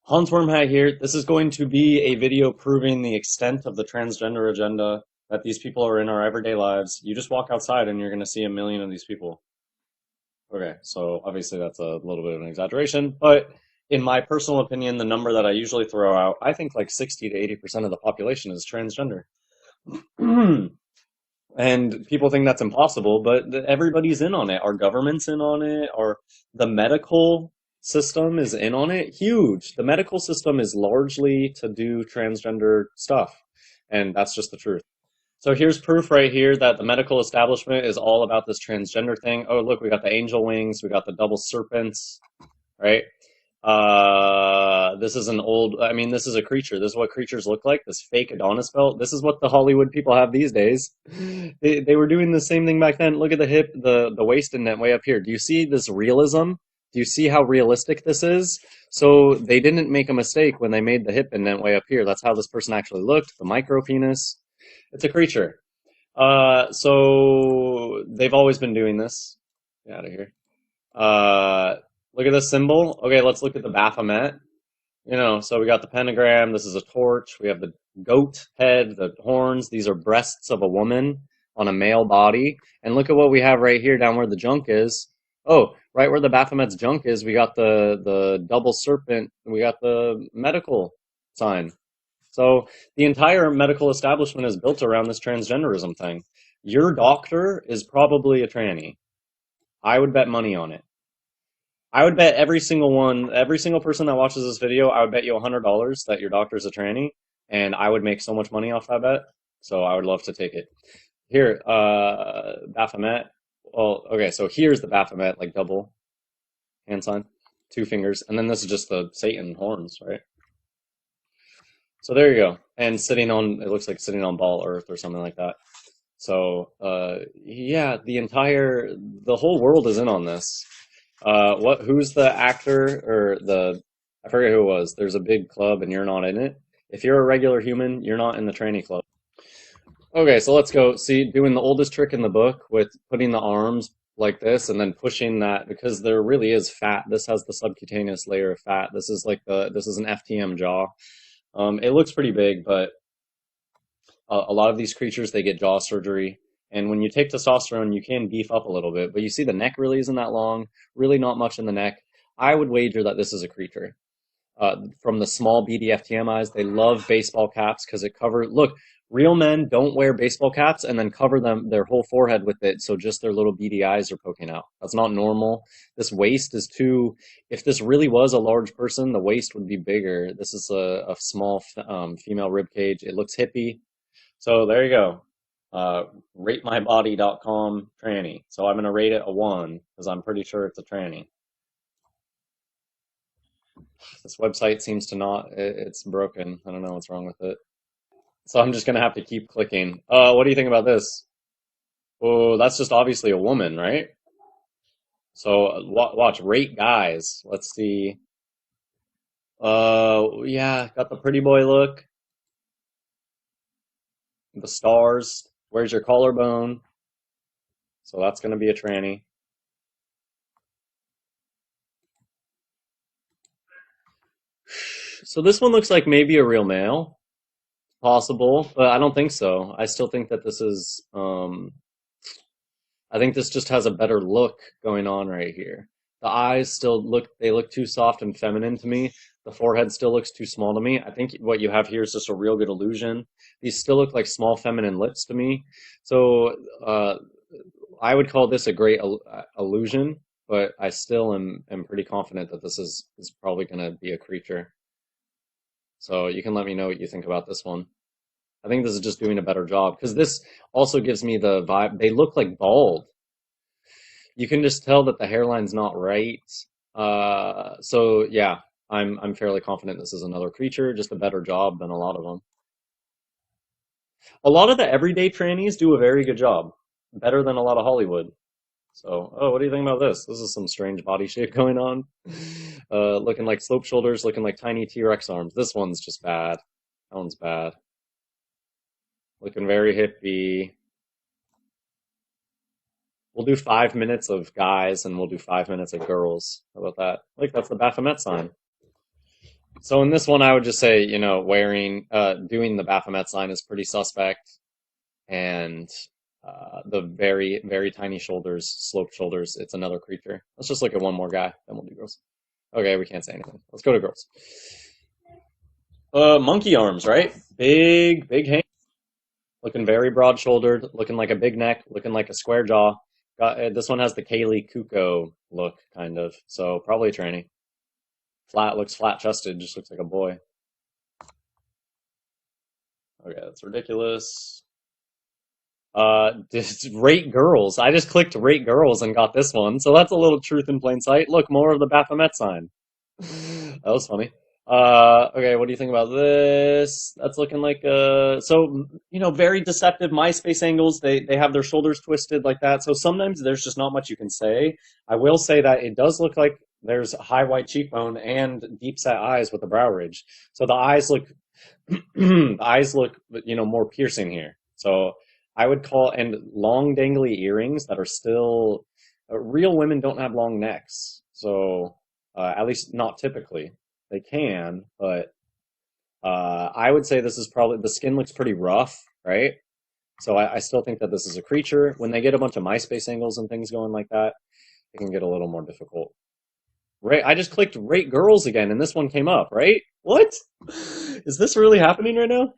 Hans Wormhat here. This is going to be a video proving the extent of the transgender agenda that these people are in our everyday lives. You just walk outside and you're going to see a million of these people. Okay, so obviously that's a little bit of an exaggeration, but in my personal opinion, the number that I usually throw out, I think like 60 to 80% of the population is transgender. And people think that's impossible, but everybody's in on it. Our government's in on it. The medical system is in on it. Huge. The medical system is largely to do transgender stuff, and that's just the truth. So here's proof right here that the medical establishment is all about this transgender thing. Oh, look, we got the angel wings, we got the double serpents, right? This is an old, I mean, this is a creature. This is what creatures look like, this fake Adonis belt. This is what the Hollywood people have these days. They were doing the same thing back then. Look at the hip, the waist indent way up here. Do you see this realism? Do you see how realistic this is? So they didn't make a mistake when they made the hip indent way up here. That's how this person actually looked. The micro penis. It's a creature. So they've always been doing this. Get out of here. Look at this symbol. Okay, let's look at the Baphomet. So we got the pentagram. This is a torch. We have the goat head, the horns. These are breasts of a woman on a male body. And look at what we have right here down where the junk is. Oh, right where the Baphomet's junk is, we got the double serpent. We got the medical sign. So the entire medical establishment is built around this transgenderism thing. Your doctor is probably a tranny. I would bet money on it. I would bet every single person that watches this video, I would bet you $100 that your doctor's a tranny, and I would make so much money off that bet. So I would love to take it. Here, Baphomet. Well, okay, so here's the Baphomet, like double hand sign, two fingers, and then this is just the Satan horns, right? So there you go. And it looks like sitting on ball earth or something like that. So, yeah, the whole world is in on this. Who's the actor I forget who it was. There's a big club and you're not in it. If you're a regular human, you're not in the tranny club. Okay, so let's go. See, doing the oldest trick in the book with putting the arms like this and then pushing that because there really is fat. This has the subcutaneous layer of fat. This is an FTM jaw. It looks pretty big, but a lot of these creatures, they get jaw surgery. And when you take testosterone, you can beef up a little bit, but you see the neck really isn't that long, really not much in the neck. I would wager that this is a creature. From the small BDFTM eyes, they love baseball caps because it covers. Look, real men don't wear baseball caps and then cover their whole forehead with it, so just their little beady eyes are poking out. That's not normal. This waist is too. If this really was a large person, the waist would be bigger. This is a small female rib cage. It looks hippie. So there you go. RateMyBody.com tranny. So I'm gonna rate it a 1 because I'm pretty sure it's a tranny. This website seems to not. It's broken. I don't know what's wrong with it. So I'm just gonna have to keep clicking. What do you think about this? Oh, that's just obviously a woman, right? So watch, rate guys. Let's see. Yeah, got the pretty boy look. The stars. Where's your collarbone? So that's gonna be a tranny. So this one looks like maybe a real male. Possible, but I don't think so. I still think that this is, I think this just has a better look going on right here. The eyes they look too soft and feminine to me. The forehead still looks too small to me. I think what you have here is just a real good illusion. These still look like small feminine lips to me. So, I would call this a great illusion, but I still am pretty confident that is probably going to be a creature. So you can let me know what you think about this one. I think this is just doing a better job because this also gives me the vibe. They look like bald. You can just tell that the hairline's not right. So yeah, I'm fairly confident this is another creature, just a better job than a lot of them. A lot of the everyday trannies do a very good job, better than a lot of Hollywood. So, oh, what do you think about this? This is some strange body shape going on. Looking like slope shoulders, looking like tiny T-Rex arms. This one's just bad. That one's bad. Looking very hippie. We'll do 5 minutes of guys and we'll do 5 minutes of girls. How about that? Like that's the Baphomet sign. So in this one, I would just say, doing the Baphomet sign is pretty suspect, and the very, very tiny shoulders, sloped shoulders, it's another creature. Let's just look at one more guy, then we'll do girls. Okay, we can't say anything. Let's go to girls. Monkey arms, right? Big, big hand, looking very broad-shouldered, looking like a big neck, looking like a square jaw. This one has the Kaylee Kuko look, kind of. So probably a tranny. Looks flat-chested, just looks like a boy. Okay, that's ridiculous. Just rate girls. I just clicked rate girls and got this one. So that's a little truth in plain sight. Look, more of the Baphomet sign. That was funny. Okay, what do you think about this? That's looking like very deceptive MySpace angles. They have their shoulders twisted like that. So sometimes there's just not much you can say. I will say that it does look like there's a high white cheekbone and deep set eyes with the brow ridge. So the eyes look the eyes look, more piercing here. So I would call, and long dangly earrings that are still, real women don't have long necks. So, at least not typically. They can, but, I would say this is probably, the skin looks pretty rough, right? So I still think that this is a creature. When they get a bunch of MySpace angles and things going like that, it can get a little more difficult. Right, I just clicked rate girls again, and this one came up, right? What? Is this really happening right now?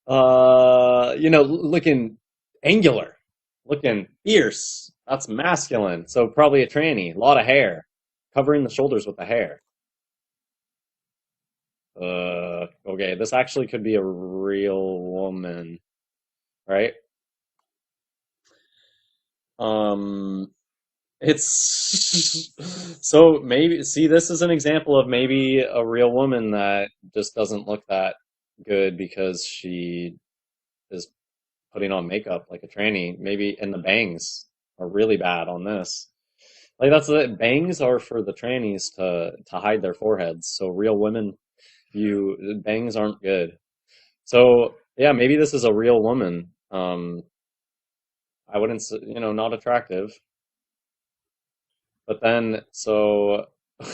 Looking angular, looking fierce. That's masculine. So probably a tranny. A lot of hair, covering the shoulders with the hair. Okay, this actually could be a real woman, right? Um, it's so maybe see this is an example of maybe a real woman that just doesn't look that good because she is putting on makeup like a tranny. Maybe and the bangs are really bad on this. Like that's the bangs are for the trannies to hide their foreheads. So real women, you bangs aren't good. So yeah, maybe this is a real woman. I wouldn't, not attractive. But then so I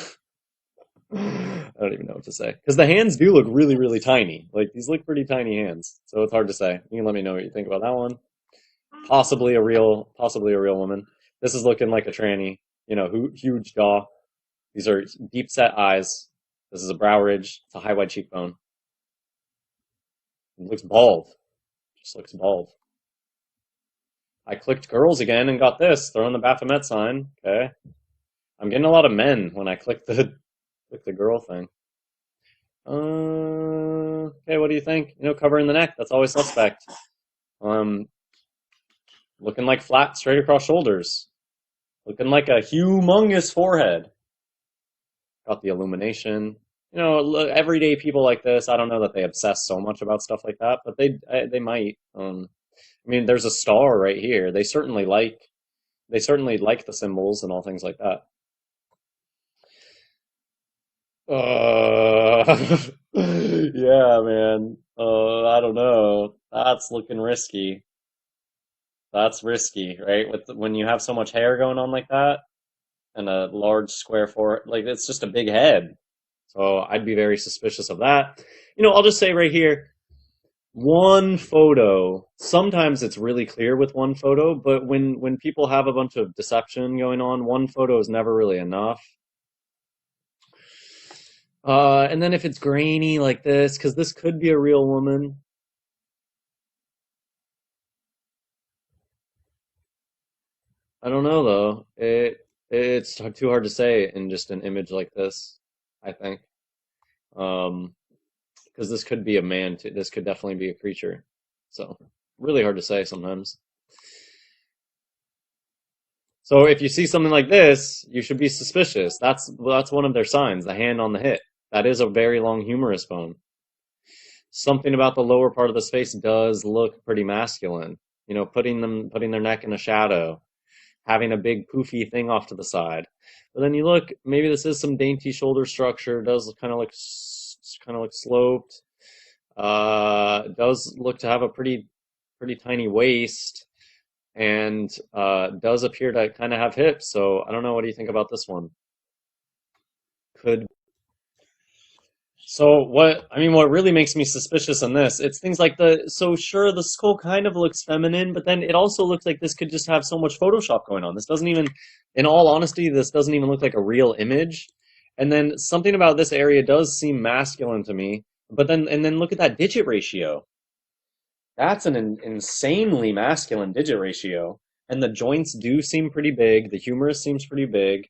don't even know what to say because the hands do look really, really tiny. Like these look pretty tiny hands. So it's hard to say. You can let me know what you think about that one. Possibly a real woman. This is looking like a tranny. Huge jaw. These are deep set eyes. This is a brow ridge. It's a high white cheekbone. It looks bald. Just looks bald. I clicked girls again and got this. Throwing the Baphomet sign. Okay. I'm getting a lot of men when I click the girl thing. Okay, what do you think? Covering the neck. That's always suspect. Um, Looking like flat, straight across shoulders. Looking like a humongous forehead. Got the illumination. Everyday people like this, I don't know that they obsess so much about stuff like that, but they might. There's a star right here. They certainly like the symbols and all things like that. Yeah, man. I don't know. That's looking risky. That's risky, right? When you have so much hair going on like that and a large square forehead, like it's just a big head. So I'd be very suspicious of that. I'll just say right here, one photo. Sometimes it's really clear with one photo, but when people have a bunch of deception going on, one photo is never really enough. And then if it's grainy like this, because this could be a real woman. I don't know though. It's too hard to say in just an image like this, I think. Um, because this could be a man too. This could definitely be a creature. So really hard to say sometimes. So if you see something like this, you should be suspicious. That's one of their signs, the hand on the hip. That is a very long humerus bone. Something about the lower part of the face does look pretty masculine. Putting their neck in a shadow, having a big poofy thing off to the side. But then you look, maybe this is some dainty shoulder structure. Does kind of look sloped. Does look to have a pretty tiny waist, and does appear to kind of have hips. So I don't know. What do you think about this one? Could So what really makes me suspicious in this, it's things like so sure, the skull kind of looks feminine, but then it also looks like this could just have so much Photoshop going on. This doesn't even, in all honesty, this doesn't even look like a real image. And then something about this area does seem masculine to me. And then look at that digit ratio. That's an insanely masculine digit ratio. And the joints do seem pretty big. The humerus seems pretty big.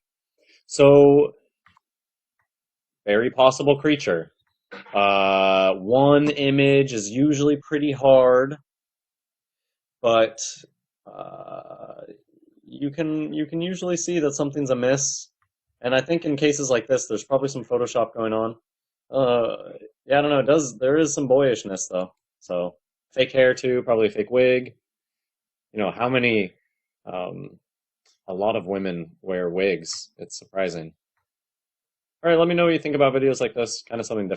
So, very possible creature. One image is usually pretty hard, but uh, you can usually see that something's amiss. And I think in cases like this, there's probably some Photoshop going on. Yeah, I don't know. There is some boyishness though. So fake hair too, probably a fake wig. You know, how many? Um, a lot of women wear wigs. It's surprising. All right, let me know what you think about videos like this. Kind of something different.